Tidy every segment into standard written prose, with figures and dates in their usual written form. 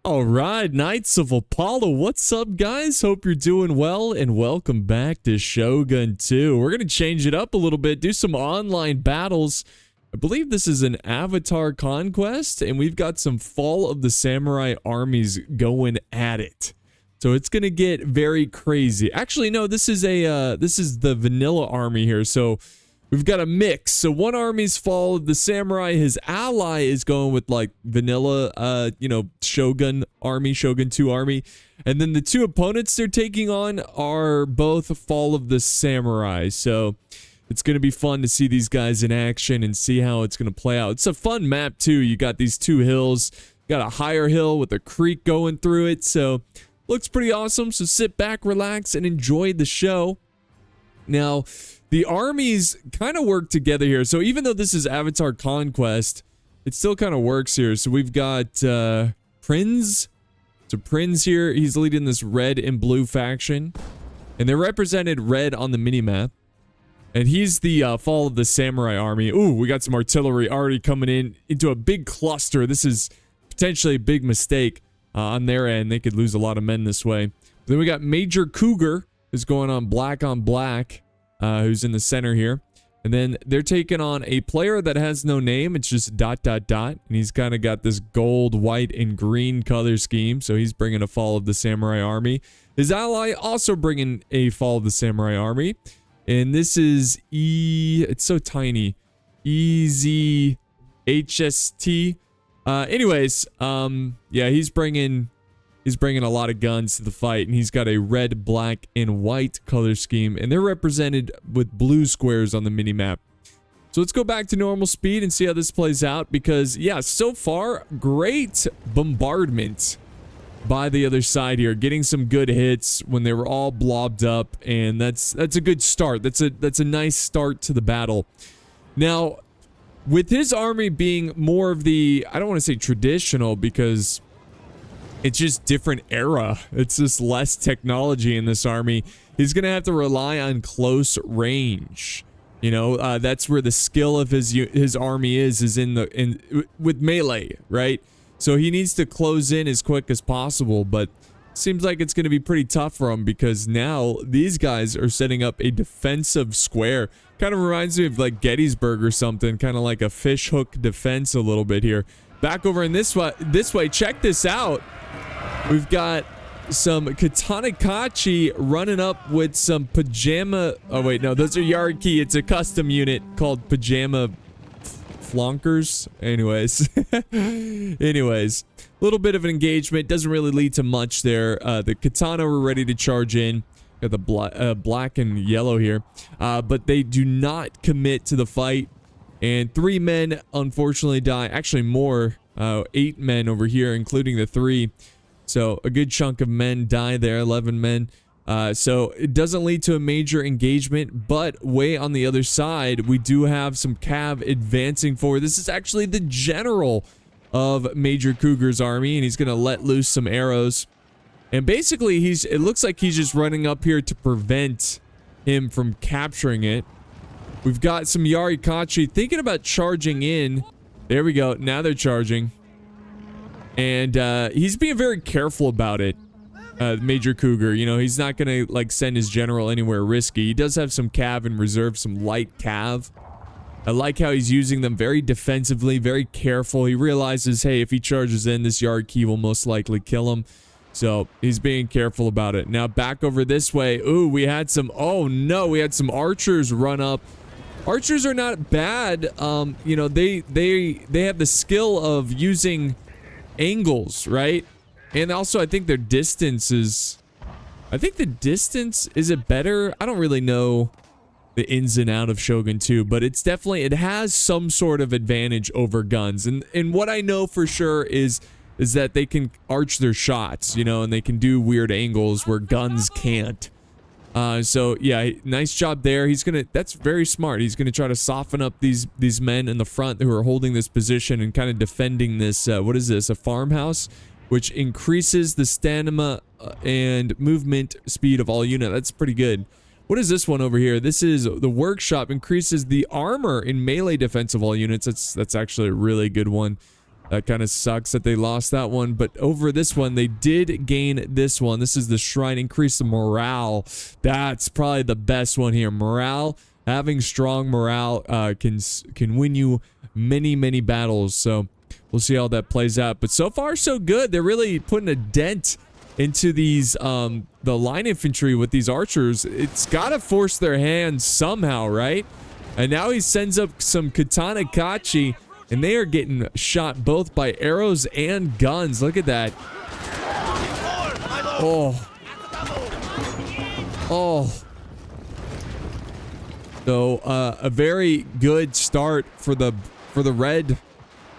All right, Knights of Apollo, what's up, guys? Hope you're doing well, and welcome back to Shogun 2. We're going to change it up a little bit, do some online battles. I believe this is an Avatar Conquest, and we've got some Fall of the Samurai armies going at it. So it's going to get very crazy. Actually, no, this is the vanilla army here, so we've got a mix. So one army's Fall of the Samurai, his ally is going with like vanilla, Shogun army, Shogun 2 army. And then the two opponents they're taking on are both Fall of the Samurai. So it's going to be fun to see these guys in action and see how it's going to play out. It's a fun map too. You got these two hills, got a higher hill with a creek going through it. So looks pretty awesome. So sit back, relax, and enjoy the show. Now, the armies kind of work together here. So even though this is Avatar Conquest, it still kind of works here. So we've got Prinz. So Prinz here, he's leading this red and blue faction. And they're represented red on the minimap. And he's the Fall of the Samurai army. Ooh, we got some artillery already coming in into a big cluster. This is potentially a big mistake on their end. They could lose a lot of men this way. Then we got Major Cougar, who's going on black, who's in the center here. And then they're taking on a player that has no name. It's just ... And he's kind of got this gold, white, and green color scheme. So he's bringing a Fall of the Samurai army. His ally also bringing a Fall of the Samurai army. And this is it's so tiny. EZHST. Yeah, he's bringing a lot of guns to the fight, and he's got a red, black, and white color scheme, and they're represented with blue squares on the minimap. So let's go back to normal speed and see how this plays out, because yeah, so far, great bombardment by the other side here, getting some good hits when they were all blobbed up, and that's a good start. That's a nice start to the battle. Now, with his army being more of the, I don't want to say traditional, because it's just different era. It's just less technology in this army. He's going to have to rely on close range. You know, that's where the skill of his army is with melee, right? So he needs to close in as quick as possible, but seems like it's going to be pretty tough for him, because now these guys are setting up a defensive square. Kind of reminds me of like Gettysburg or something, kind of like a fishhook defense a little bit here. Back over in this way, check this out. We've got some Katana Kachi running up with some pajama. Oh wait, no, those are Yariki. It's a custom unit called Pajama Flonkers. Anyways, a little bit of an engagement. Doesn't really lead to much there. The Katana were ready to charge in. Got the black and yellow here, but they do not commit to the fight. And 3 men unfortunately die. Actually more, 8 men over here, including the 3. So a good chunk of men die there, 11 men. So it doesn't lead to a major engagement, but way on the other side, we do have some Cav advancing forward. This is actually the general of Major Cougar's army, and he's going to let loose some arrows. And basically, it looks like he's just running up here to prevent him from capturing it. We've got some Yarikachi thinking about charging in. There we go. Now they're charging. And he's being very careful about it. Major Cougar, you know, he's not gonna like send his general anywhere risky. He does have some cav in reserve, some light cav. I like how he's using them very defensively, very careful. He realizes, hey, if he charges in, this Yariki will most likely kill him. So he's being careful about it. Now back over this way. Ooh, we had some, oh no, we had some archers run up. Archers are not bad. You know, they have the skill of using angles, right? And also I think their distance is, is it better? I don't really know the ins and out of Shogun 2, but it's definitely, it has some sort of advantage over guns. And what I know for sure is that they can arch their shots, you know, and they can do weird angles where guns can't. So yeah, nice job there. That's very smart. He's gonna try to soften up these men in the front who are holding this position and kind of defending this, what is this, a farmhouse? Which increases the stamina and movement speed of all units. That's pretty good. What is this one over here? This is the workshop. Increases the armor in melee defense of all units. That's actually a really good one. That kind of sucks that they lost that one. But over this one, they did gain this one. This is the shrine. Increase the morale. That's probably the best one here. Morale. Having strong morale can win you many battles. So we'll see how that plays out. But so far, so good. They're really putting a dent into these the line infantry with these archers. It's got to force their hands somehow, right? And now he sends up some katana kachi, and they are getting shot both by arrows and guns. Look at that. Oh. So a very good start for the red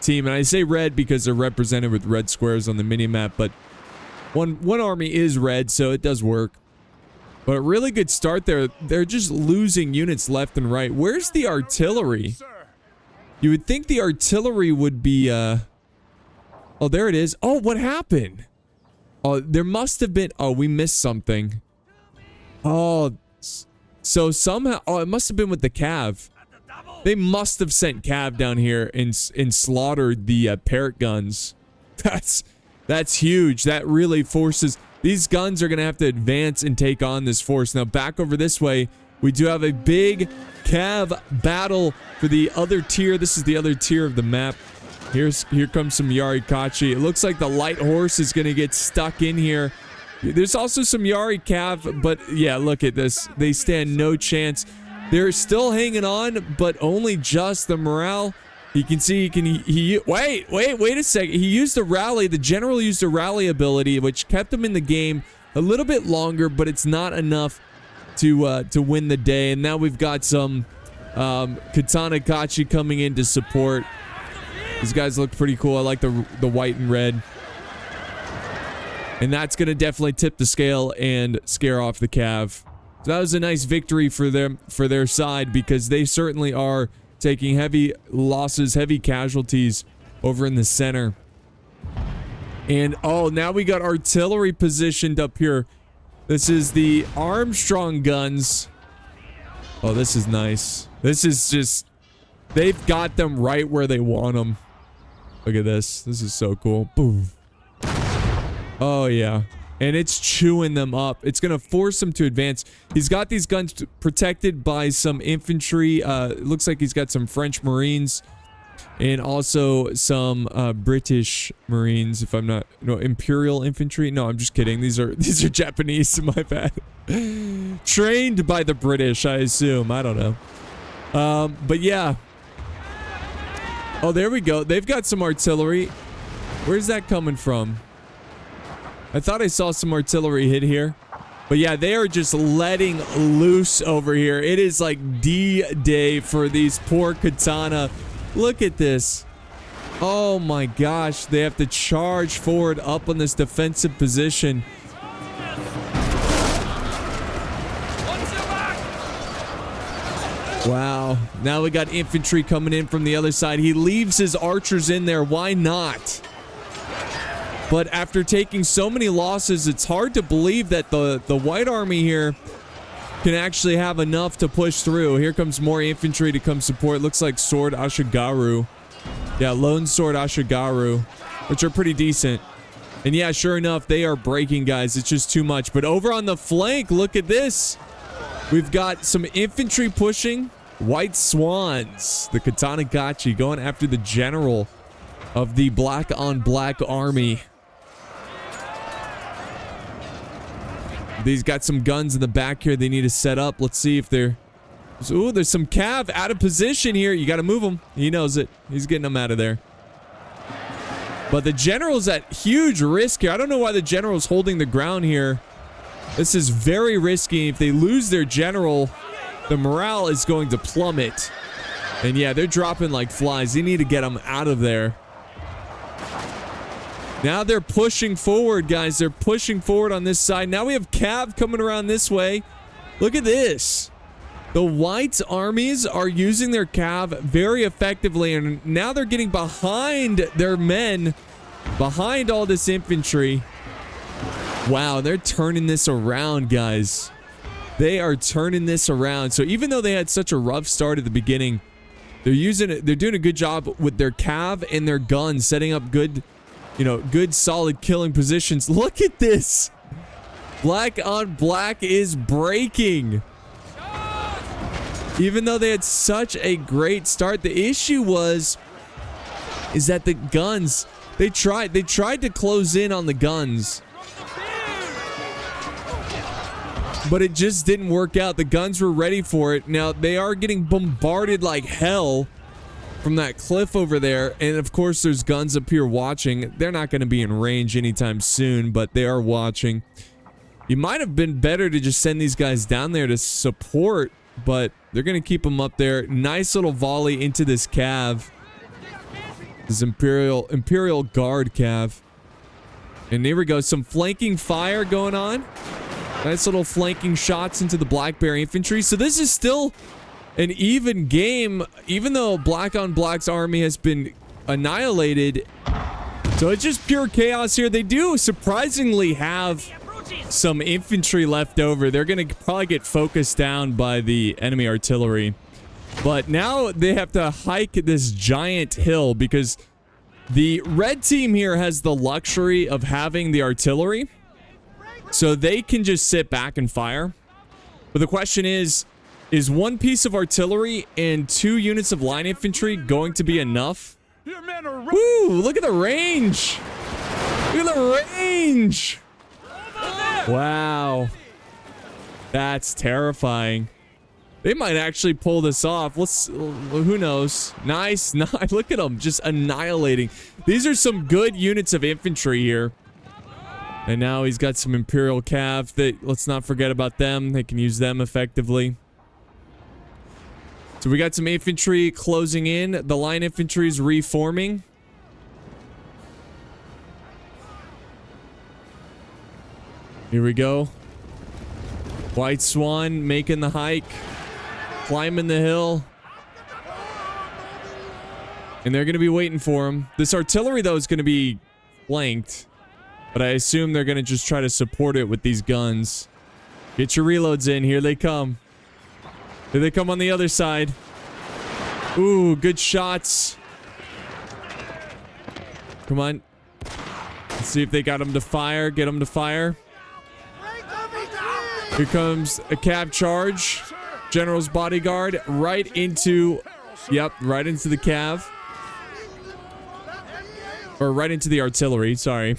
team, and I say red because they're represented with red squares on the minimap. But one army is red, so it does work. But a really good start there. They're just losing units left and right. Where's the artillery? You would think the artillery would be, oh, there it is. Oh, what happened? Oh, there must have been, oh, we missed something. Oh, so somehow, oh, it must have been with the Cav. They must have sent Cav down here and slaughtered the parrot guns. That's huge. That really forces, these guns are going to have to advance and take on this force. Now, back over this way, we do have a big Cav battle for the other tier. This is the other tier of the map. Here comes some Yarikachi. It looks like the light horse is going to get stuck in here. There's also some Yari Cav, but yeah, look at this. They stand no chance. They're still hanging on, but only just. The morale, you can see wait a second. He used the rally. The general used a rally ability, which kept him in the game a little bit longer, but it's not enough to win the day. And now we've got some Katana Kachi coming in to support. These guys look pretty cool. I like the white and red. And that's going to definitely tip the scale and scare off the Cav. So that was a nice victory for them, for their side, because they certainly are taking heavy losses, heavy casualties over in the center. And oh, now we got artillery positioned up here. This is the Armstrong guns. Oh, this is nice. This is just, they've got them right where they want them. Look at this. This is so cool. Boom. Oh, yeah. And it's chewing them up. It's going to force them to advance. He's got these guns protected by some infantry. It looks like he's got some French Marines. And also some British Marines, if I'm not... No, Imperial Infantry? No, I'm just kidding. These are Japanese, my bad. Trained by the British, I assume. I don't know. But yeah. Oh, there we go. They've got some artillery. Where's that coming from? I thought I saw some artillery hit here. But yeah, they are just letting loose over here. It is like D-Day for these poor katana. Look at this. Oh my gosh. They have to charge forward up on this defensive position. Wow. Now we got infantry coming in from the other side. He leaves his archers in there. Why not? But after taking so many losses, it's hard to believe that the white army here can actually have enough to push through. Here comes more infantry to come support. Looks like Sword Ashigaru. Yeah, Lone Sword Ashigaru, which are pretty decent. And yeah, sure enough, they are breaking, guys. It's just too much. But over on the flank, look at this. We've got some infantry pushing. White Swans, the Katana Gachi, going after the general of the black on black army. These got some guns in the back here they need to set up. Let's see if they're... Ooh, there's some Cav out of position here. You got to move them. He knows it. He's getting them out of there. But the general's at huge risk here. I don't know why the general's holding the ground here. This is very risky. If they lose their general, the morale is going to plummet. And yeah, they're dropping like flies. They need to get them out of there. Now they're pushing forward, guys. They're pushing forward on this side. Now we have Cav coming around this way. Look at this. The white armies are using their Cav very effectively, and now they're getting behind their men, behind all this infantry. Wow, they're turning this around, guys. They are turning this around. So even though they had such a rough start at the beginning, They're doing a good job with their cav and their guns, setting up good, good solid killing positions. Look at this. Black on black is breaking. Even though they had such a great start, the issue is that the guns, they tried to close in on the guns, but it just didn't work out. The guns were ready for it. Now they are getting bombarded like hell from that cliff over there, and of course there's guns up here watching. They're not going to be in range anytime soon, but they are watching. You might have been better to just send these guys down there to support, but they're going to keep them up there. Nice little volley into this cav. This Imperial Guard cav. And there we go. Some flanking fire going on. Nice little flanking shots into the Black Bear infantry. So this is still an even game, even though Black on Black's army has been annihilated. So it's just pure chaos here. They do surprisingly have some infantry left over. They're going to probably get focused down by the enemy artillery. But now they have to hike this giant hill because the red team here has the luxury of having the artillery. So they can just sit back and fire. But the question is one piece of artillery and 2 units of line infantry going to be enough? Woo, look at the range. Look at the range. Wow. That's terrifying. They might actually pull this off. Who knows? Nice. Look at them just annihilating. These are some good units of infantry here. And now he's got some Imperial Cav. Let's not forget about them. They can use them effectively. So we got some infantry closing in. The line infantry is reforming. Here we go. White Swan making the hike. Climbing the hill. And they're going to be waiting for him. This artillery, though, is going to be flanked. But I assume they're going to just try to support it with these guns. Get your reloads in. Here they come. Here they come on the other side. Ooh, good shots. Come on. Let's see if they got them to fire. Get them to fire. Here comes a cav charge. General's bodyguard right into... Yep, right into the cav. Or right into the artillery, sorry.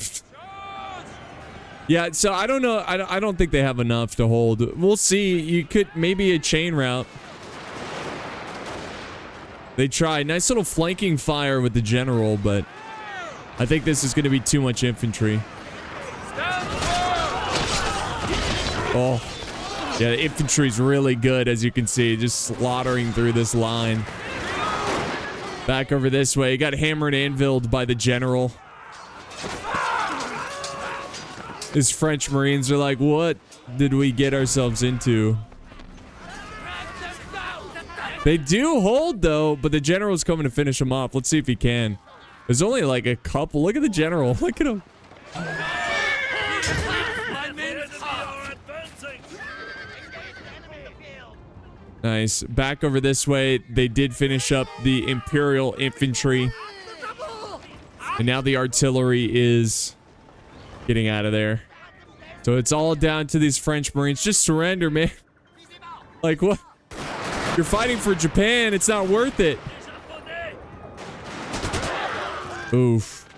Yeah, so I don't know. I don't think they have enough to hold. We'll see. You could... Maybe a chain route. They tried. Nice little flanking fire with the general, but... I think this is going to be too much infantry. Oh. Yeah, the infantry's really good, as you can see. Just slaughtering through this line. Back over this way. Got hammered and anviled by the general. His French Marines are like, what did we get ourselves into? They do hold, though, but the general's coming to finish him off. Let's see if he can. There's only like a couple. Look at the general. Look at him. Nice. Back over this way. They did finish up the Imperial infantry. And now the artillery is getting out of there. So it's all down to these French Marines. Just surrender, man. Like, what? You're fighting for Japan. It's not worth it. Oof.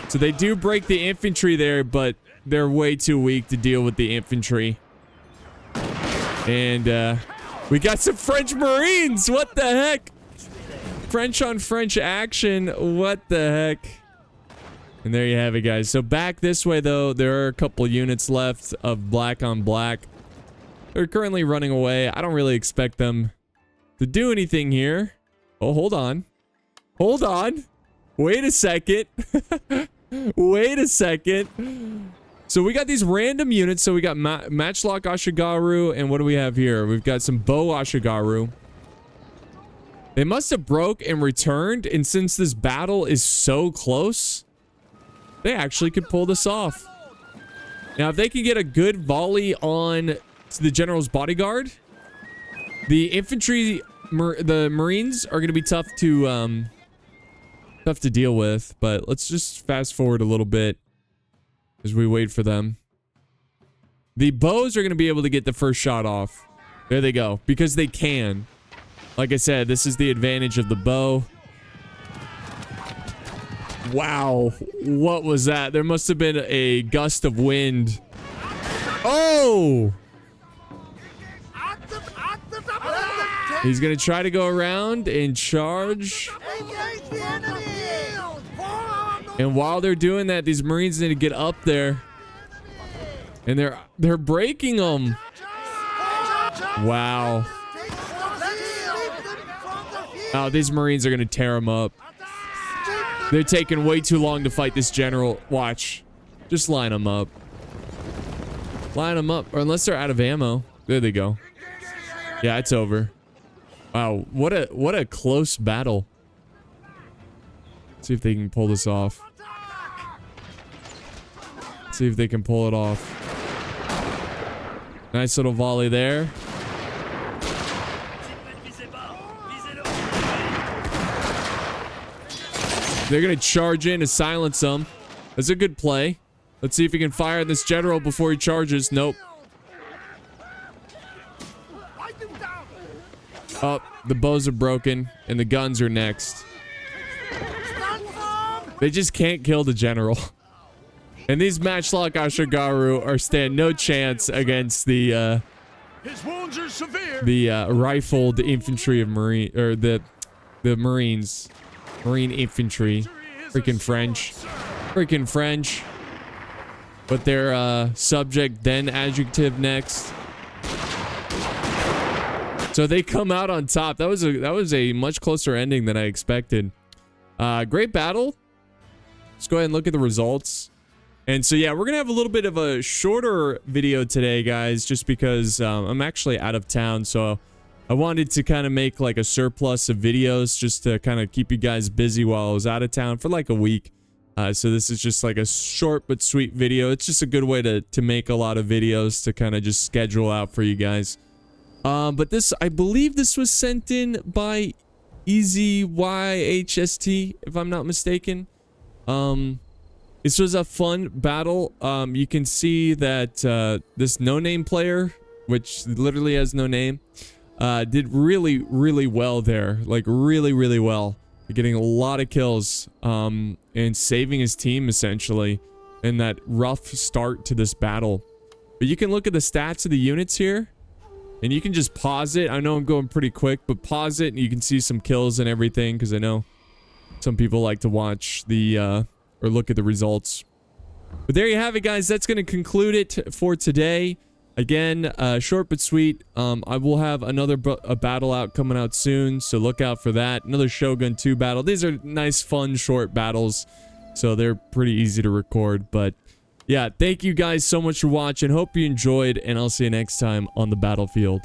So they do break the infantry there, but they're way too weak to deal with the infantry. And we got some French Marines. What the heck? French on French action. What the heck? And there you have it, guys. So back this way, though, there are a couple units left of Black on Black. They're currently running away. I don't really expect them to do anything here. Oh, hold on. Hold on. Wait a second. Wait a second. So we got these random units. So we got Matchlock Ashigaru, and what do we have here? We've got some Bow Ashigaru. They must have broke and returned, and since this battle is so close, they actually could pull this off. Now, if they can get a good volley on the general's bodyguard, the infantry the Marines are going to be tough to deal with, but let's just fast forward a little bit as we wait for them. The bows are going to be able to get the first shot off. There they go, because they can. Like I said, this is the advantage of the bow. Wow, what was that? There must have been a gust of wind. Oh! He's gonna try to go around and charge. And while they're doing that, these Marines need to get up there. And they're breaking them. Wow. Oh, these Marines are gonna tear them up. They're taking way too long to fight this general. Watch. Just line them up. Line them up. Or unless they're out of ammo. There they go. Yeah, it's over. Wow, what a close battle. Let's see if they can pull this off. Let's see if they can pull it off. Nice little volley there. They're gonna charge in to silence them. That's a good play. Let's see if he can fire this general before he charges. Nope. Oh, the bows are broken, and the guns are next. They just can't kill the general. And these matchlock Ashigaru are stand no chance against the rifled infantry of Marine, or the Marines. Marine infantry. Freaking French. Freaking French. But their subject, then adjective next. So they come out on top. That was a much closer ending than I expected. Great battle. Let's go ahead and look at the results. And so yeah, we're gonna have a little bit of a shorter video today, guys, just because I'm actually out of town. So I wanted to kind of make like a surplus of videos just to kind of keep you guys busy while I was out of town for like a week. So this is just like a short but sweet video. It's just a good way to make a lot of videos to kind of just schedule out for you guys. But this, I believe this was sent in by EasyYHST, if I'm not mistaken. This was a fun battle. You can see that this no-name player, which literally has no name, did really, really well there. Like really, really well. Getting a lot of kills and saving his team essentially in that rough start to this battle. But you can look at the stats of the units here. And you can just pause it. I know I'm going pretty quick, but pause it and you can see some kills and everything, because I know some people like to watch the or look at the results. But there you have it, guys. That's going to conclude it for today. Again, short but sweet. I will have another battle out coming out soon, so look out for that. Another Shogun 2 battle. These are nice, fun, short battles, so they're pretty easy to record. But yeah, thank you guys so much for watching. Hope you enjoyed, and I'll see you next time on the battlefield.